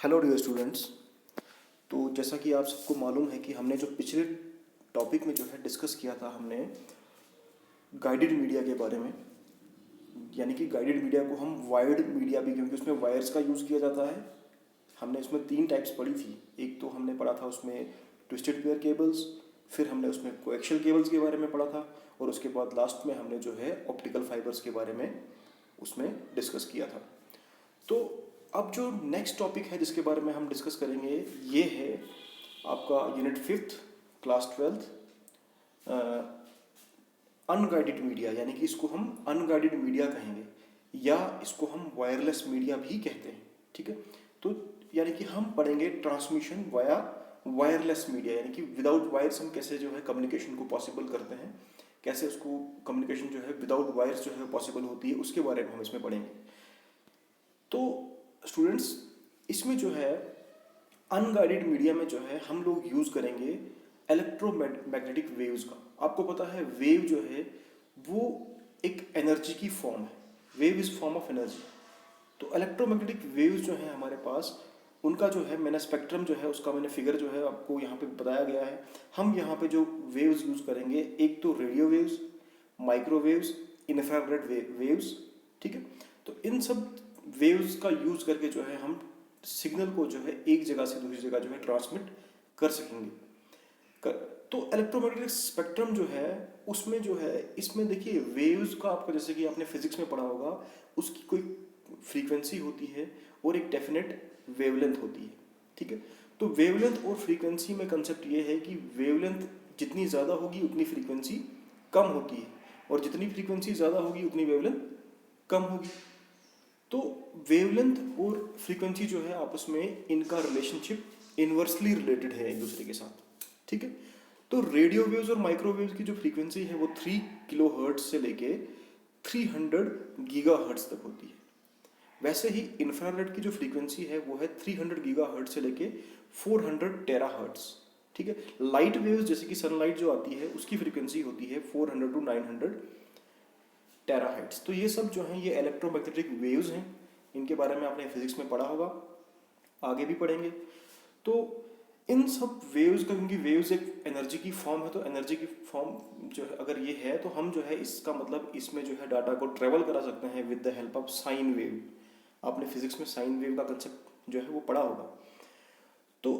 Hello dear students. तो जैसा कि आप सबको मालूम है कि हमने जो पिछले टॉपिक में जो है डिस्कस किया था, हमने गाइडेड मीडिया के बारे में। यानी कि गाइडेड मीडिया को हम वायर्ड मीडिया भी, क्योंकि उसमें वायर्स का यूज़ किया जाता है। हमने उसमें 3 टाइप्स पढ़ी थी। एक तो हमने पढ़ा था उसमें ट्विस्टेड पेयर केबल्स, फिर हमने उसमें कोएक्शियल केबल्स के बारे में पढ़ा था, और उसके बाद लास्ट में हमने जो है ऑप्टिकल फाइबर्स के बारे में उसमें डिस्कस किया था। तो अब जो नेक्स्ट टॉपिक है जिसके बारे में हम डिस्कस करेंगे, ये है आपका unit 5th class 12th unguided media. यानी कि इसको हम अनगाइडेड मीडिया कहेंगे, या इसको हम वायरलेस मीडिया भी कहते हैं। ठीक है, तो यानी कि हम पढ़ेंगे ट्रांसमिशन वाया वायरलेस मीडिया, यानी कि विदाउट वायर्स हम कैसे जो है कम्युनिकेशन को पॉसिबल करते हैं, कैसे उसको कम्युनिकेशन जो है विदाउट वायर्स जो है पॉसिबल होती है, उसके बारे में हम इसमें पढ़ेंगे। तो स्टूडेंट्स, इसमें जो है अनगाइडेड मीडिया में जो है हम लोग यूज़ करेंगे इलेक्ट्रोमैग्नेटिक वेव्स का। आपको पता है वेव जो है वो एक एनर्जी की फॉर्म है। Wave is form of energy. तो इलेक्ट्रोमैग्नेटिक वेव्स जो है हमारे पास, उनका जो है मैंने स्पेक्ट्रम जो है उसका मैंने फिगर जो है आपको यहाँ पे बताया गया है। हम यहाँ पे जो वेव्स यूज़ करेंगे, एक तो radio waves, microwaves, infrared waves. ठीक है, तो इन सब वेव्स का यूज़ करके जो है हम सिग्नल को जो है एक जगह से दूसरी जगह जो है ट्रांसमिट कर सकेंगे। तो इलेक्ट्रोमैग्नेटिक स्पेक्ट्रम जो है उसमें जो है, इसमें देखिए वेव्स का आपको, जैसे कि आपने फिजिक्स में पढ़ा होगा, उसकी कोई फ्रीक्वेंसी होती है और एक डेफिनेट वेवलेंथ होती है। ठीक है, तो वेवलेंथ और फ्रीक्वेंसी में कंसेप्ट ये है कि वेवलेंथ जितनी ज़्यादा होगी उतनी फ्रीक्वेंसी कम होती है, और जितनी फ्रीक्वेंसी ज़्यादा होगी उतनी वेवलेंथ कम होगी। तो वेवलेंथ और फ्रीक्वेंसी जो है आपस में इनका रिलेशनशिप इन्वर्सली रिलेटेड है एक दूसरे के साथ। ठीक है, तो रेडियो वेव्स और माइक्रोवेव्स की जो फ्रीक्वेंसी है वो 3 किलो हर्ट्ज से लेके 300 गीगा हर्ट्ज तक होती है। वैसे ही इंफ्रारेड की जो फ्रीक्वेंसी है वो है 300 गीगा हर्ट्ज से लेके 400 टेरा हर्ट्ज। ठीक है, लाइट वेव्स जैसे कि सनलाइट जो आती है उसकी फ्रीक्वेंसी होती है 400 टू 900 टेराहर्ट्ज। तो ये सब जो हैं ये इलेक्ट्रोमैग्नेटिक वेव्स हैं। इनके बारे में आपने फिजिक्स में पढ़ा होगा, आगे भी पढ़ेंगे। तो इन सब वेव्स का, क्योंकि वेव्स एक एनर्जी की फॉर्म है, तो एनर्जी की फॉर्म जो है अगर ये है, तो हम जो है इसका मतलब इसमें जो है डाटा को ट्रेवल करा सकते हैं with the help of sine wave. आपने फिजिक्स में साइन वेव का कंसेप्ट जो है वो पढ़ा होगा। तो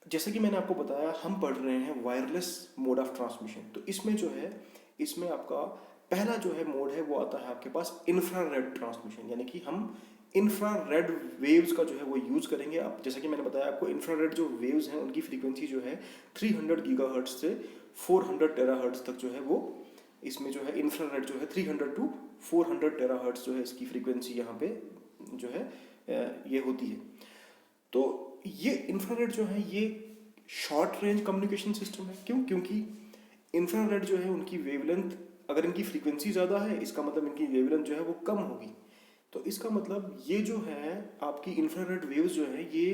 जैसे कि मैंने आपको बताया, हम पढ़ रहे हैं वायरलेस मोड ऑफ ट्रांसमिशन। तो इसमें जो है, इसमें आपका पहला जो है मोड है वो आता है आपके पास इंफ्रारेड ट्रांसमिशन। यानी कि हम इंफ्रारेड वेव्स का जो है वो यूज़ करेंगे। अब जैसे कि मैंने बताया आपको, इंफ्रारेड जो वेव्स हैं उनकी फ्रीक्वेंसी जो है 300 गीगाहर्ट्ज से 400 टेराहर्ट्ज तक जो है वो, इसमें जो है इंफ्रारेड जो है 300 टू 400 टेराहर्ट्ज जो है इसकी फ्रीक्वेंसी यहाँ पे जो है ये होती है। तो ये इंफ्रारेड जो है ये शॉर्ट रेंज कम्युनिकेशन सिस्टम है। क्यों? क्योंकि इंफ्रारेड जो है उनकी वेवलेंथ, अगर इनकी फ्रीक्वेंसी ज़्यादा है इसका मतलब इनकी वेवलेंथ जो है वो कम होगी। तो इसका मतलब ये जो है आपकी इंफ्रारेड वेव्स जो है ये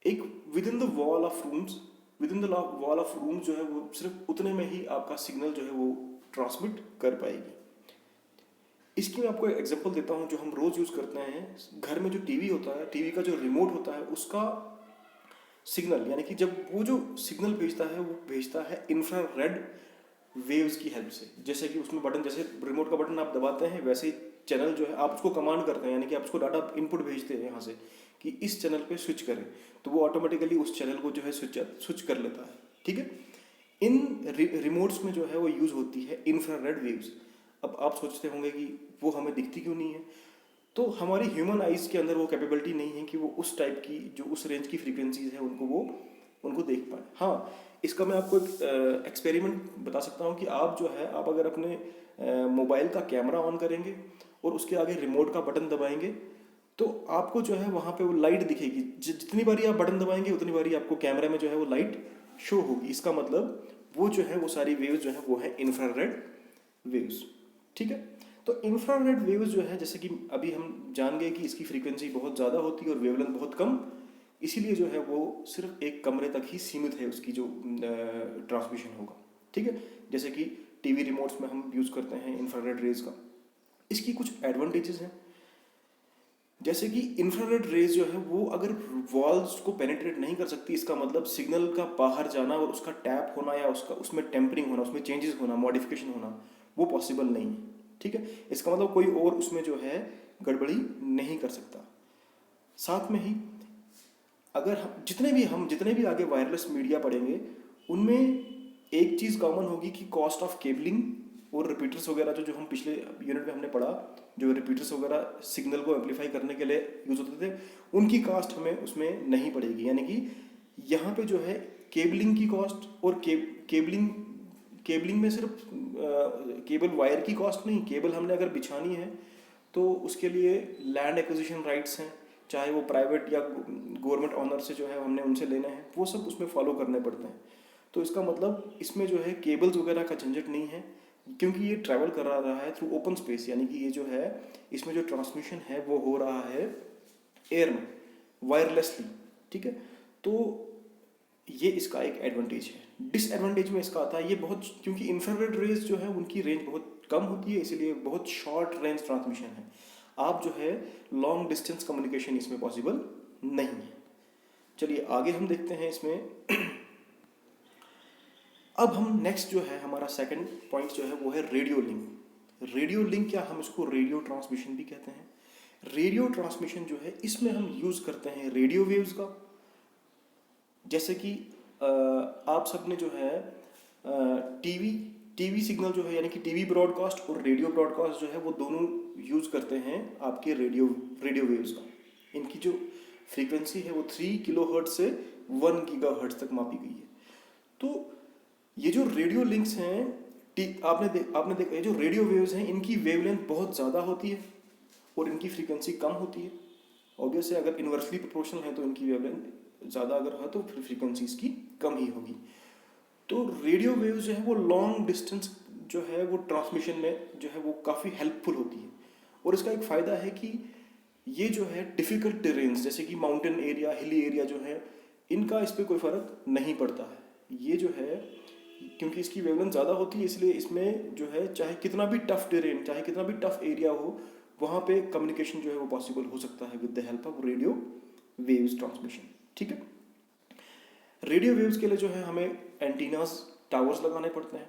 एक with in the wall of rooms, with in the wall of rooms जो है वो सिर्फ उतने में ही आपका सिग्नल जो है वो ट्रांसमिट कर पाएगी। इसकी मैं आपको एक एग्जांपल देता हूँ जो हम रोज़ यूज़ करते हैं। घर में जो टीवी होता है, टीवी का जो रिमोट होता है उसका सिग्नल, यानी कि जब वो जो सिग्नल भेजता है वो भेजता है इंफ्रारेड वेव्स की हेल्प से। जैसे कि उसमें बटन, जैसे रिमोट का बटन आप दबाते हैं वैसे ही चैनल जो है आप उसको कमांड करते हैं, यानी कि आप उसको डाटा इनपुट भेजते हैं यहाँ से कि इस चैनल पे स्विच करें, तो वो ऑटोमेटिकली उस चैनल को जो है स्विच कर लेता है। ठीक है, इन रिमोट्स में जो है वो यूज़ होती है इंफ्रारेड वेव्स। अब आप सोचते होंगे कि वो हमें दिखती क्यों नहीं है। तो हमारी ह्यूमन आइज़ के अंदर वो कैपेबिलिटी नहीं है कि वो उस टाइप की, जो उस रेंज की फ्रीक्वेंसीज है उनको देख पाए। हाँ, इसका मैं आपको एक एक्सपेरिमेंट बता सकता हूँ कि आप जो है, आप अगर अपने मोबाइल का कैमरा ऑन करेंगे और उसके आगे रिमोट का बटन दबाएंगे, तो आपको जो है वहाँ पे वो लाइट दिखेगी। जितनी बारी आप बटन दबाएंगे उतनी बारी आपको कैमरे में जो है वो लाइट शो होगी। इसका मतलब वो जो है वो सारी वेव्स जो है वो है इंफ्रारेड वेव्स। ठीक है, तो इंफ्रारेड वेव्स जो है, जैसे कि अभी हम जान गए कि इसकी फ्रीक्वेंसी बहुत ज़्यादा होती है और वेवलेंथ बहुत कम, इसीलिए जो है वो सिर्फ एक कमरे तक ही सीमित है उसकी जो ट्रांसमिशन होगा। ठीक है, जैसे कि टीवी रिमोट्स में हम यूज़ करते हैं इंफ्रारेड रेज का। इसकी कुछ एडवांटेजेस हैं। जैसे कि इंफ्रारेड रेज जो है वो अगर वॉल्स को पेनिट्रेट नहीं कर सकती, इसका मतलब सिग्नल का बाहर जाना और उसका टैप होना या उसका उसमें टेम्परिंग होना, उसमें चेंजेस होना, मॉडिफिकेशन होना, वो पॉसिबल नहीं है। ठीक है, इसका मतलब कोई और उसमें जो है गड़बड़ी नहीं कर सकता। साथ में ही अगर हम जितने भी आगे वायरलेस मीडिया पढ़ेंगे उनमें एक चीज़ कॉमन होगी कि कॉस्ट ऑफ केबलिंग और रिपीटर्स वगैरह जो जो हम पिछले यूनिट में हमने पढ़ा, जो रिपीटर्स वगैरह सिग्नल को एम्पलीफाई करने के लिए यूज होते थे, उनकी कॉस्ट हमें उसमें नहीं पड़ेगी। यानी कि यहाँ पे जो है केबलिंग की कॉस्ट और केबलिंग में सिर्फ केबल वायर की कॉस्ट नहीं, केबल हमने अगर बिछानी है तो उसके लिए लैंड एक्विजिशन राइट्स हैं, चाहे वो प्राइवेट या गवर्नमेंट ऑनर से जो है हमने उनसे लेना है, वो सब उसमें फॉलो करने पड़ते हैं। तो इसका मतलब इसमें जो है केबल्स वगैरह का झंझट नहीं है, क्योंकि ये ट्रैवल कर रहा है थ्रू ओपन स्पेस। यानी कि ये जो है इसमें जो ट्रांसमिशन है वो हो रहा है एयर में वायरलेसली। ठीक है, तो ये इसका एक एडवांटेज है। डिसएडवांटेज में इसका आता है ये बहुत, क्योंकि इंफ्रारेड रेज जो है उनकी रेंज बहुत कम होती है, इसीलिए बहुत शॉर्ट रेंज ट्रांसमिशन है। आप जो है लॉन्ग डिस्टेंस कम्युनिकेशन इसमें पॉसिबल नहीं है। चलिए आगे हम देखते हैं इसमें। अब हम नेक्स्ट जो है हमारा सेकंड पॉइंट जो है वो है रेडियो लिंक। रेडियो लिंक या हम इसको रेडियो ट्रांसमिशन भी कहते हैं। रेडियो ट्रांसमिशन जो है इसमें हम यूज करते हैं रेडियो वेव्स का। जैसे कि आप सबने जो है टीवी सिग्नल जो है, यानी कि टीवी ब्रॉडकास्ट और रेडियो ब्रॉडकास्ट जो है वो दोनों यूज करते हैं आपके रेडियो वेव्स का। इनकी जो फ्रीक्वेंसी है वो 3 किलोहर्ट्ज से 1 गीगाहर्ट्ज तक मापी गई है। तो ये जो रेडियो लिंक्स हैं, आपने देखा, ये जो रेडियो वेव्स हैं इनकी वेवलेंथ बहुत ज़्यादा होती है और इनकी फ्रीक्वेंसी कम होती है। ऑब्वियसली अगर इन्वर्सली प्रोपोर्शनल है तो इनकी वेवलेंथ ज़्यादा अगर है तो फिर फ्रीक्वेंसी इसकी कम ही होगी। तो रेडियो वेव्स जो है वो लॉन्ग डिस्टेंस जो है वो ट्रांसमिशन में जो है वो काफ़ी हेल्पफुल होती है। और इसका एक फ़ायदा है कि ये जो है डिफ़िकल्ट टेरेन्स जैसे कि माउंटेन एरिया, हिली एरिया जो है, इनका इस पर कोई फ़र्क नहीं पड़ता है। ये जो है क्योंकि इसकी वेवलेंथ ज़्यादा होती है, इसलिए इसमें जो है चाहे कितना भी टफ टेरेन, चाहे कितना भी टफ एरिया हो, वहाँ पे कम्युनिकेशन जो है वो पॉसिबल हो सकता है with the help of radio waves transmission. ठीक है, रेडियो वेव्स के लिए जो है हमें एंटीनास, टावर्स लगाने पड़ते हैं,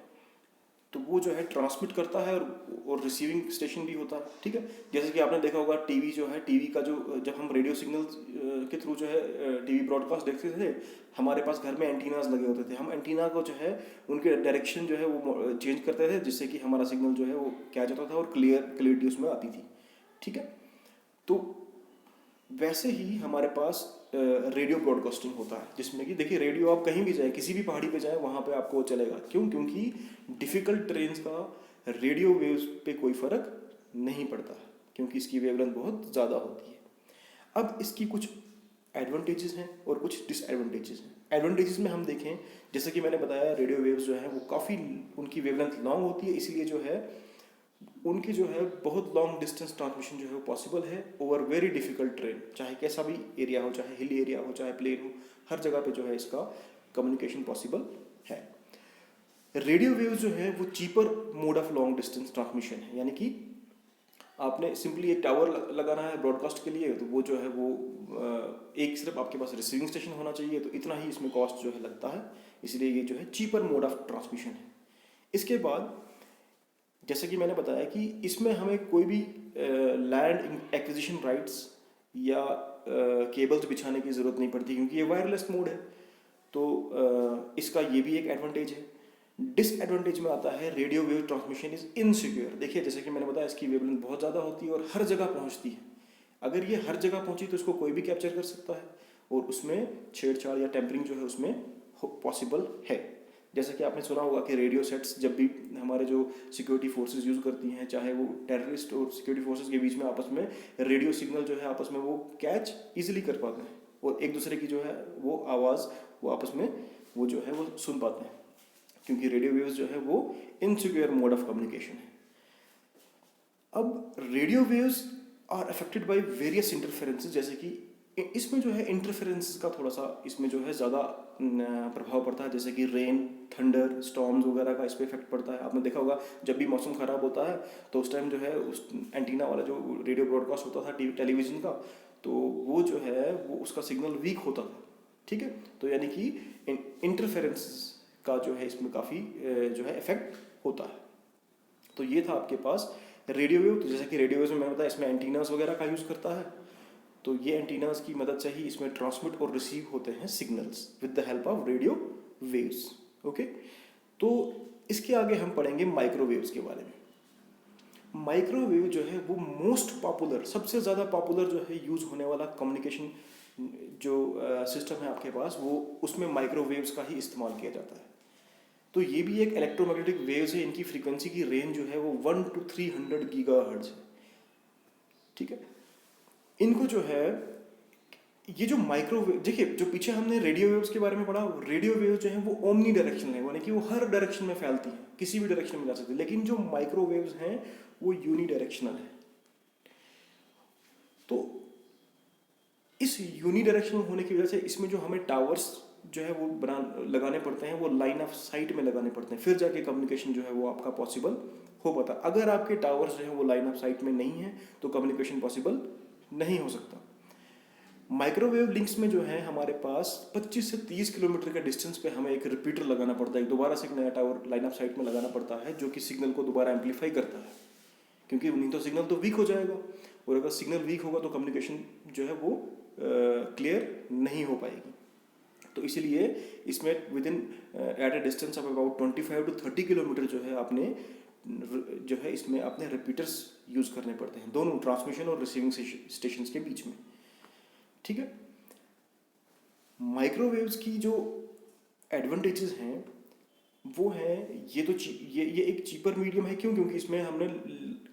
तो वो जो है ट्रांसमिट करता है और रिसीविंग स्टेशन भी होता है। ठीक है, जैसे कि आपने देखा होगा टीवी जो है, टीवी का जो जब हम रेडियो सिग्नल के थ्रू जो है टीवी ब्रॉडकास्ट देखते थे, हमारे पास घर में एंटीनास लगे होते थे। हम एंटीना को जो है उनके डायरेक्शन जो है वो चेंज करते थे, जिससे कि हमारा सिग्नल जो है वो क्या जाता था और क्लियरिटी उसमें आती थी। ठीक है, तो वैसे ही हमारे पास रेडियो ब्रॉडकास्टिंग होता है, जिसमें कि देखिए रेडियो आप कहीं भी जाए, किसी भी पहाड़ी पे जाए, वहाँ पे आपको चलेगा। क्यों? क्योंकि डिफ़िकल्ट ट्रेन्स का रेडियो वेव्स पे कोई फ़र्क नहीं पड़ता है, क्योंकि इसकी वेवलेंथ बहुत ज़्यादा होती है। अब इसकी कुछ एडवांटेजेस हैं और कुछ डिसएडवांटेजेस हैं। एडवांटेजेस में हम देखें, जैसे कि मैंने बताया रेडियो वेव्स जो है वो काफ़ी, उनकी वेवलेंथ लॉन्ग होती है, इसलिए जो है उनकी जो है बहुत लॉन्ग डिस्टेंस ट्रांसमिशन जो है वो पॉसिबल है ओवर वेरी डिफिकल्ट ट्रेन। चाहे कैसा भी एरिया हो, चाहे हिल एरिया हो, चाहे प्लेन हो, हर जगह पे जो है इसका कम्युनिकेशन पॉसिबल है। रेडियो वेव्स जो है वो cheaper mode of long distance transmission है। यानी कि आपने सिंपली एक टावर लगाना है ब्रॉडकास्ट के लिए, तो वो जो है वो एक सिर्फ आपके पास रिसीविंग स्टेशन होना चाहिए, तो इतना ही इसमें कॉस्ट जो है लगता है, इसलिए ये जो है चीपर मोड ऑफ ट्रांसमिशन है। इसके बाद जैसे कि मैंने बताया कि इसमें हमें कोई भी लैंड एक्विजिशन राइट्स या केबल्स बिछाने की ज़रूरत नहीं पड़ती, क्योंकि ये वायरलेस मोड है। तो इसका ये भी एक एडवांटेज है। डिसएडवांटेज में आता है radio wave transmission is insecure. देखिए जैसे कि मैंने बताया इसकी वेवलेंथ बहुत ज़्यादा होती है और हर जगह पहुंचती है। अगर ये हर जगह पहुंची तो इसको कोई भी कैप्चर कर सकता है और उसमें छेड़छाड़ या टेम्परिंग जो है उसमें पॉसिबल है। जैसे कि आपने सुना होगा कि रेडियो सेट्स जब भी हमारे जो सिक्योरिटी फोर्सेस यूज़ करती हैं, चाहे वो टेररिस्ट और सिक्योरिटी फोर्सेस के बीच में आपस में रेडियो सिग्नल जो है आपस में वो कैच इजीली कर पाते हैं और एक दूसरे की जो है वो आवाज़ वो आपस में वो जो है वो सुन पाते हैं, क्योंकि रेडियो वेव्स जो है वो इनसिक्योर मोड ऑफ कम्युनिकेशन है। अब radio waves are affected by various interferences, जैसे कि इसमें जो है इंटरफेरेंस का थोड़ा सा इसमें जो है ज़्यादा प्रभाव पड़ता है, जैसे कि रेन, थंडर, स्टॉर्म्स वगैरह का इस पर इफेक्ट पड़ता है। आपने देखा होगा जब भी मौसम ख़राब होता है तो उस टाइम जो है उस एंटीना वाला जो रेडियो ब्रॉडकास्ट होता था टेलीविज़न का, तो वो जो है वो उसका सिग्नल वीक होता था। ठीक है, तो यानी कि इंटरफेरेंस का जो है इसमें काफ़ी जो है इफेक्ट होता है। तो ये था आपके पास रेडियो वेव। तो जैसे कि रेडियो वेव में मैंने बताया इसमें एंटीनास वगैरह का यूज़ करता है, तो ये एंटीनास की मदद से ही इसमें ट्रांसमिट और रिसीव होते हैं signals with the help of radio waves. Okay, तो इसके आगे हम पढ़ेंगे माइक्रोवेव्स के बारे में। माइक्रोवेव जो है वो मोस्ट पॉपुलर, सबसे ज़्यादा पॉपुलर जो है यूज़ होने वाला कम्युनिकेशन जो सिस्टम है आपके पास, वो उसमें माइक्रोवेव्स का ही इस्तेमाल किया जाता है। तो ये भी एक इलेक्ट्रोमैग्नेटिक वेव्स है, इनकी फ्रीक्वेंसी की रेंज जो है वो 1 to 300 गीगाहर्ट्ज है। ठीक है, इनको जो है ये जो माइक्रोवेव, देखिए जो पीछे हमने रेडियो वेव्स के बारे में पढ़ा, रेडियो वेव्स जो है वो ओमनी डायरेक्शनल है, यानी कि वो हर डायरेक्शन में फैलती हैं, किसी भी डायरेक्शन में जा सकती है। लेकिन जो माइक्रोवेव्स हैं वो यूनी डायरेक्शनल है। तो इस यूनी डायरेक्शनल होने की वजह से इसमें जो हमें टावर्स जो है वो लगाने पड़ते हैं, वो लाइन ऑफ साइट में लगाने पड़ते हैं, फिर जाके कम्युनिकेशन जो है वो आपका पॉसिबल हो पाता। अगर आपके टावर्स जो है वो लाइन ऑफ साइट में नहीं है तो कम्युनिकेशन पॉसिबल नहीं हो सकता। माइक्रोवेव लिंक्स में जो है हमारे पास 25 से 30 किलोमीटर के डिस्टेंस पे हमें एक रिपीटर लगाना पड़ता है, दोबारा से एक नया टावर लाइन ऑफ साइट में लगाना पड़ता है, जो कि सिग्नल को दोबारा एम्पलीफाई करता है, क्योंकि नहीं तो सिग्नल तो वीक हो जाएगा, और अगर सिग्नल वीक होगा तो कम्युनिकेशन जो है वो क्लियर नहीं हो पाएगी। तो इसीलिए इसमें within at a distance of about 25 to 30 kilometre जो है आपने जो है इसमें अपने रिपीटर्स यूज़ करने पड़ते हैं, दोनों ट्रांसमिशन और रिसीविंग स्टेशंस के बीच में। ठीक है, माइक्रोवेव्स की जो एडवांटेजेस हैं वो है, ये तो ये एक चीपर मीडियम है। क्यों? क्योंकि इसमें हमने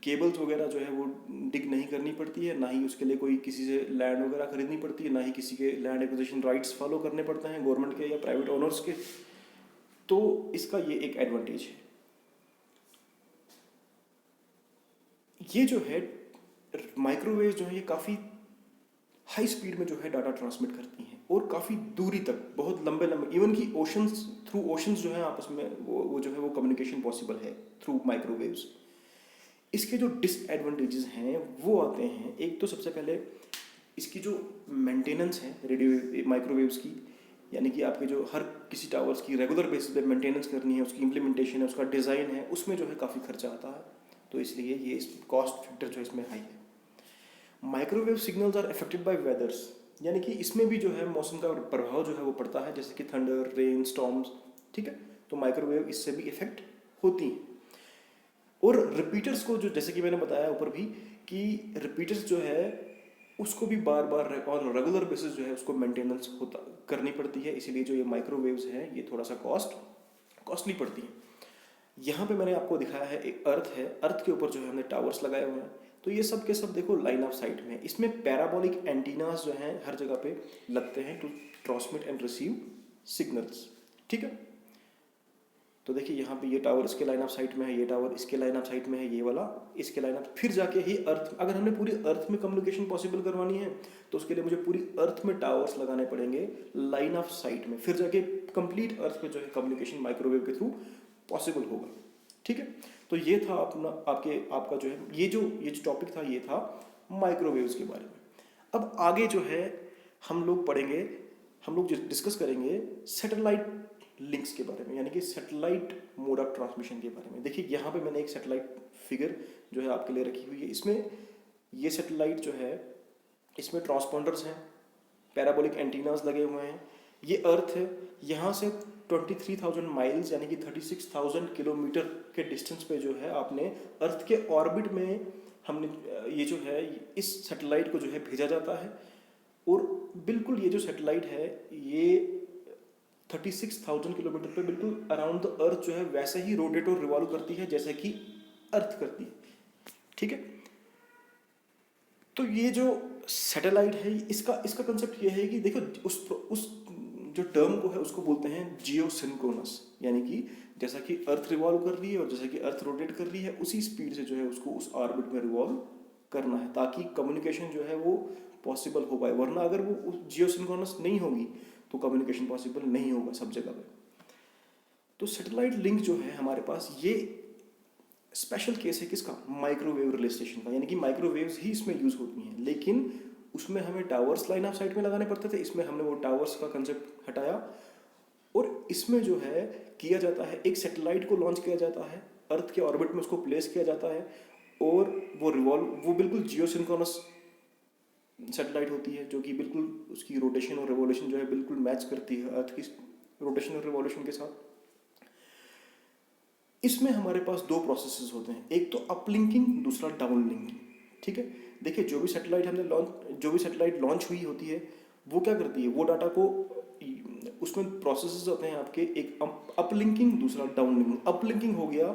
केबल्स वगैरह जो है वो डिग नहीं करनी पड़ती है, ना ही उसके लिए कोई किसी से लैंड वगैरह खरीदनी पड़ती है, ना ही किसी के लैंड एक्विजिशन राइट्स फॉलो करने पड़ते हैं गवर्नमेंट के या प्राइवेट ओनर्स के। तो इसका ये एक एडवांटेज है। ये जो है माइक्रोवेव जो है ये काफ़ी हाई स्पीड में जो है डाटा ट्रांसमिट करती हैं, और काफ़ी दूरी तक, बहुत लंबे लंबे, इवन कि ओशंस, थ्रू ओशंस जो है आपस में वो जो है वो कम्युनिकेशन पॉसिबल है थ्रू माइक्रोवेव्स। इसके जो डिसएडवांटेजेस हैं वो आते हैं, एक तो सबसे पहले इसकी जो मेंटेनेंस है रेडियो माइक्रोवेव्स की, यानी कि आपके जो हर किसी टावर्स की रेगुलर बेसिस पे मेंटेनेंस करनी है, उसकी इम्प्लीमेंटेशन है, उसका डिज़ाइन है, उसमें जो है काफ़ी खर्चा आता है, तो इसलिए ये कॉस्ट फैक्टर जो इसमें हाई है। Microwave signals are affected by weathers, यानी कि इसमें भी जो है मौसम का प्रभाव जो है वो पड़ता है, जैसे कि थंडर, रेन, स्टॉर्म्स। ठीक है, तो माइक्रोवेव इससे भी इफेक्ट होती हैं। और रिपीटर्स को जो, जैसे कि मैंने बताया ऊपर भी, कि रिपीटर्स जो है उसको भी बार बार ऑन रेगुलर बेसिस जो है उसको मेंटेनेंस होता करनी पड़ती है, इसीलिए जो ये माइक्रोवेव्स हैं ये थोड़ा सा कॉस्टली पड़ती है। यहाँ पे मैंने आपको दिखाया है एक अर्थ है, अर्थ के ऊपर जो है हमने टावर्स लगाए हुए हैं, तो ये सब के सब देखो लाइन ऑफ साइट में। इसमें पैराबोलिक एंटीनास जो हैं हर जगह पे लगते हैं to transmit and receive signals. ठीक है, तो देखिए यहाँ पे ये टावर इसके लाइन ऑफ साइट में है, ये टावर इसके लाइन ऑफ साइट में है, ये वाला इसके लाइन ऑफ, फिर जाके ही अर्थ, अगर हमने पूरी अर्थ में कम्युनिकेशन पॉसिबल करवानी है तो उसके लिए मुझे पूरी अर्थ में टावर्स लगाने पड़ेंगे लाइन ऑफ साइट में, फिर जाके कंप्लीट अर्थ पे जो है कम्युनिकेशन माइक्रोवेव के थ्रू पॉसिबल होगा। ठीक है, तो ये था अपना आपका जो है ये जो टॉपिक था, ये था माइक्रोवेव्स के बारे में। अब आगे जो है हम लोग पढ़ेंगे, हम लोग डिस्कस करेंगे सैटेलाइट लिंक्स के बारे में, यानी कि सैटेलाइट मोड ऑफ ट्रांसमिशन के बारे में। देखिए यहाँ पे मैंने एक सैटेलाइट फिगर जो है आपके लिए रखी हुई है, इसमें ये सैटेलाइट जो है इसमें ट्रांसपॉन्डर्स हैं, पैराबोलिक एंटीनास लगे हुए हैं, ये अर्थ है, यहाँ से 23,000 माइल्स यानी कि 36,000 किलोमीटर के डिस्टेंस पे जो है आपने अर्थ के ऑर्बिट में हमने ये जो है इस सैटेलाइट को जो है भेजा जाता है। और बिल्कुल ये जो सैटेलाइट है ये 36,000 किलोमीटर पे बिल्कुल अराउंड द अर्थ जो है वैसे ही रोटेट और रिवॉल्व करती है जैसे कि अर्थ करती है। ठीक है, तो ये जो सैटेलाइट है इसका कंसेप्ट ये है कि देखो उस जो टर्म को है उसको बोलते हैं जियो सिंक्रोनस, यानी कि जैसा कि अर्थ रिवॉल्व कर रही है और जैसा कि अर्थ रोटेट कर रही है उसी स्पीड से जो है उसको उस ऑर्बिट में रिवॉल्व करना है, ताकि कम्युनिकेशन जो है वो पॉसिबल हो पाए, वरना अगर वो जियो सिंक्रोनस नहीं होगी तो कम्युनिकेशन पॉसिबल नहीं होगा सब जगह पे। तो सैटेलाइट लिंक जो है हमारे पास, ये स्पेशल केस है किसका, माइक्रोवेव रिले स्टेशन का, यानी कि माइक्रोवेव्स ही इसमें यूज होती हैं, लेकिन उसमें हमें टावर्स लाइन ऑफ साइट में लगाने पड़ते थे, इसमें हमने वो टावर्स का कंसेप्ट हटाया। और इसमें जो है किया जाता है, एक सैटेलाइट को लॉन्च किया जाता है, अर्थ के ऑर्बिट में उसको प्लेस किया जाता है, और वो बिल्कुल जियो सिंक्रोनस सैटेलाइट होती है, जो कि बिल्कुल उसकी रोटेशन और रिवॉल्यूशन जो है बिल्कुल मैच करती है अर्थ की रोटेशन और रिवॉल्यूशन के साथ। इसमें हमारे पास दो प्रोसेसेस होते हैं, एक तो अपलिंकिंग, दूसरा डाउनलिंकिंग। ठीक है, देखिए जो भी सैटेलाइट लॉन्च हुई होती है वो क्या करती है, वो डाटा को, उसमें प्रोसेसेस होते हैं आपके, एक अपलिंकिंग, दूसरा डाउनलिंकिंग। अपलिंकिंग हो गया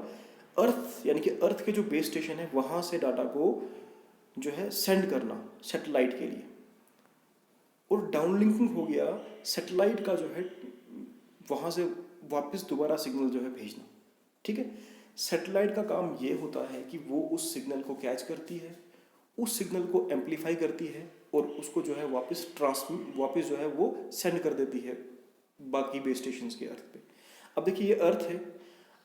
अर्थ, यानी कि अर्थ के जो बेस स्टेशन है वहाँ से डाटा को जो है सेंड करना सैटेलाइट के लिए, और डाउनलिंकिंग हो गया सैटेलाइट का जो है वहाँ से वापस दोबारा सिग्नल जो है भेजना। ठीक है, सैटेलाइट का काम ये होता है कि वो उस सिग्नल को कैच करती है, उस सिग्नल को एम्पलीफाई करती है, और उसको जो है वापस जो है वो सेंड कर देती है बाकी बेस स्टेशंस के अर्थ पे। अब देखिए ये अर्थ है,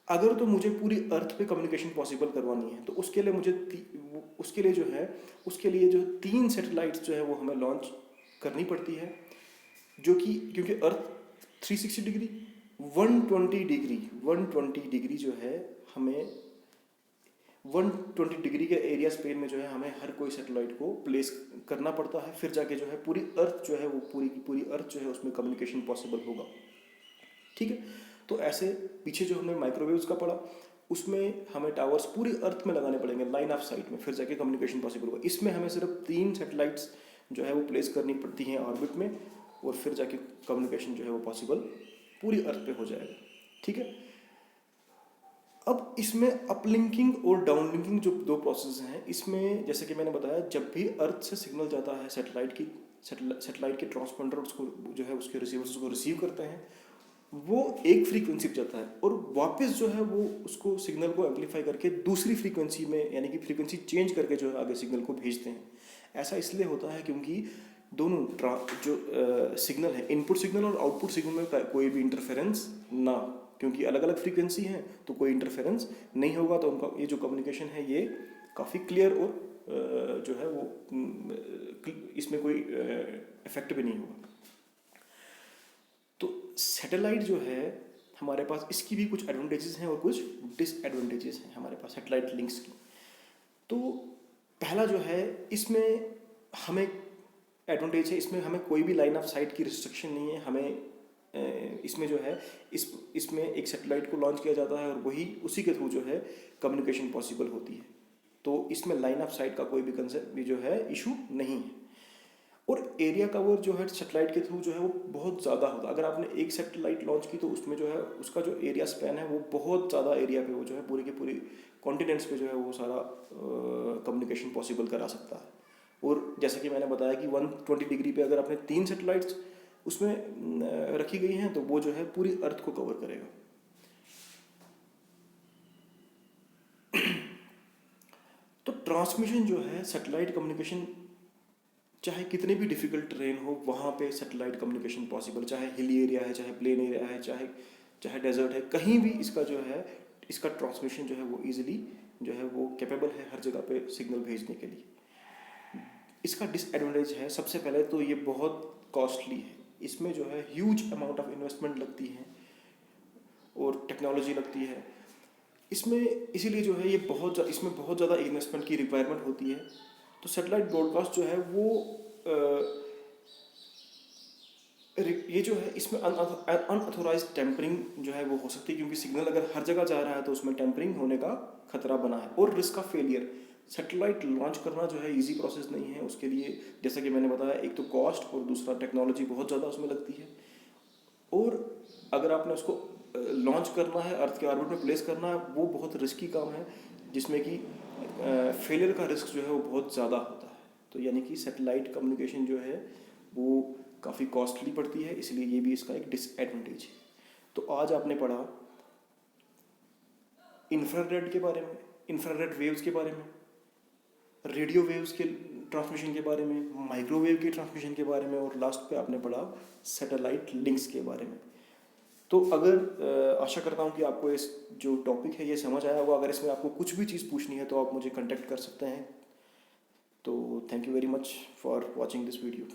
अगर तो मुझे पूरी अर्थ पे कम्युनिकेशन पॉसिबल करवानी है तो उसके लिए उसके लिए जो 3 सैटेलाइट्स जो है वो हमें लॉन्च करनी पड़ती है, जो कि क्योंकि अर्थ 360 डिग्री 120 डिग्री जो है हमें 120 डिग्री के एरिया स्पेन में जो है हमें हर कोई सैटेलाइट को प्लेस करना पड़ता है, फिर जाके जो है पूरी अर्थ जो है वो पूरी की पूरी अर्थ जो है उसमें कम्युनिकेशन पॉसिबल होगा। ठीक है, तो ऐसे पीछे जो हमने माइक्रोवेव्स का पढ़ा, उसमें हमें टावर्स पूरी अर्थ में लगाने पड़ेंगे लाइन ऑफ साइट में, फिर जाके कम्युनिकेशन पॉसिबल होगा। इसमें हमें सिर्फ 3 सैटेलाइट्स जो है वो प्लेस करनी पड़ती हैं ऑर्बिट में, और फिर जाके कम्युनिकेशन जो है वो पॉसिबल पूरी अर्थ पे हो जाएगा। ठीक है, अब इसमें अपलिंकिंग और डाउनलिंकिंग जो दो प्रोसेस हैं, इसमें जैसे कि मैंने बताया, जब भी अर्थ से सिग्नल जाता है सैटेलाइट के ट्रांसपोंडर उसको जो है उसके रिसीवर्स उसको रिसीव करते हैं, वो एक फ्रीक्वेंसी पे जाता है, और वापस जो है वो उसको सिग्नल को एम्पलीफाई करके दूसरी फ्रीक्वेंसी में, यानी कि फ्रीक्वेंसी चेंज करके जो है आगे सिग्नल को भेजते हैं। ऐसा इसलिए होता है क्योंकि दोनों जो सिग्नल है, इनपुट सिग्नल और आउटपुट सिग्नल में कोई भी इंटरफेरेंस ना, क्योंकि अलग अलग फ्रीक्वेंसी हैं तो कोई इंटरफेरेंस नहीं होगा, तो उनका ये जो कम्युनिकेशन है ये काफ़ी क्लियर और जो है वो इसमें कोई इफेक्ट भी नहीं होगा। तो सैटेलाइट जो है हमारे पास, इसकी भी कुछ एडवांटेजेस हैं और कुछ डिसएडवांटेजेस हैं हमारे पास सैटेलाइट लिंक्स की। तो पहला जो है, इसमें हमें एडवांटेज है, इसमें हमें कोई भी लाइन ऑफ साइट की रिस्ट्रिक्शन नहीं है। हमें इसमें जो है इसमें एक सैटेलाइट को लॉन्च किया जाता है और वही उसी के थ्रू जो है कम्युनिकेशन पॉसिबल होती है। तो इसमें लाइन ऑफ साइट का कोई भी कंसेप्ट भी जो है इशू नहीं है। और एरिया कवर जो है सैटेलाइट के थ्रू जो है वो बहुत ज़्यादा होता है। अगर आपने एक सैटेलाइट लॉन्च की तो उसमें जो है उसका जो एरिया स्पैन है वो बहुत ज़्यादा एरिया पे वो जो है पूरी की पूरी कॉन्टिनेंट्स पे जो है वो सारा कम्युनिकेशन पॉसिबल करा सकता है। और जैसे कि मैंने बताया कि 120 डिग्री पे अगर आपने 3 सैटेलाइट्स उसमें रखी गई हैं तो वो जो है पूरी अर्थ को कवर करेगा। तो ट्रांसमिशन जो है सैटेलाइट कम्युनिकेशन, चाहे कितने भी डिफिकल्ट टेरेन हो वहाँ पे सैटेलाइट कम्युनिकेशन पॉसिबल, चाहे हिली एरिया है, चाहे प्लेन एरिया है, चाहे डेजर्ट है, कहीं भी इसका जो है इसका ट्रांसमिशन जो है वो इजीली जो है वो कैपेबल है हर जगह पे सिग्नल भेजने के लिए। इसका डिसएडवांटेज है, सबसे पहले तो ये बहुत कॉस्टली है, इसमें जो है ह्यूज अमाउंट ऑफ इन्वेस्टमेंट लगती है और टेक्नोलॉजी लगती है इसमें, इसीलिए जो है इसमें बहुत ज़्यादा इन्वेस्टमेंट की रिक्वायरमेंट होती है। तो सैटेलाइट ब्रॉडकास्ट जो है वो ये जो है इसमें अनऑथोराइज टेम्परिंग जो है वो हो सकती है, क्योंकि सिग्नल अगर हर जगह जा रहा है तो उसमें टेम्परिंग होने का खतरा बना है। और risk of failure, satellite launch करना जो है इजी प्रोसेस नहीं है, उसके लिए जैसा कि मैंने बताया एक तो कॉस्ट और दूसरा टेक्नोलॉजी बहुत ज़्यादा उसमें लगती है। और अगर आपने उसको लॉन्च करना है, अर्थ के ऑर्बिट में प्लेस करना है, वो बहुत रिस्की काम है जिसमें कि फेलियर का रिस्क जो है वो बहुत ज़्यादा होता है। तो यानी कि सैटेलाइट कम्युनिकेशन जो है वो काफ़ी कॉस्टली पड़ती है, इसलिए ये भी इसका एक डिसएडवांटेज है। तो आज आपने पढ़ा इंफ्रारेड के बारे में, इंफ्रारेड वेव्स के बारे में, रेडियो वेव्स के ट्रांसमिशन के बारे में, माइक्रोवेव के ट्रांसमिशन के बारे में, और लास्ट पे आपने पढ़ा सैटेलाइट लिंक्स के बारे में। तो अगर आशा करता हूँ कि आपको इस जो टॉपिक है ये समझ आया होगा। अगर इसमें आपको कुछ भी चीज़ पूछनी है तो आप मुझे कांटेक्ट कर सकते हैं। तो thank you very much for watching this video.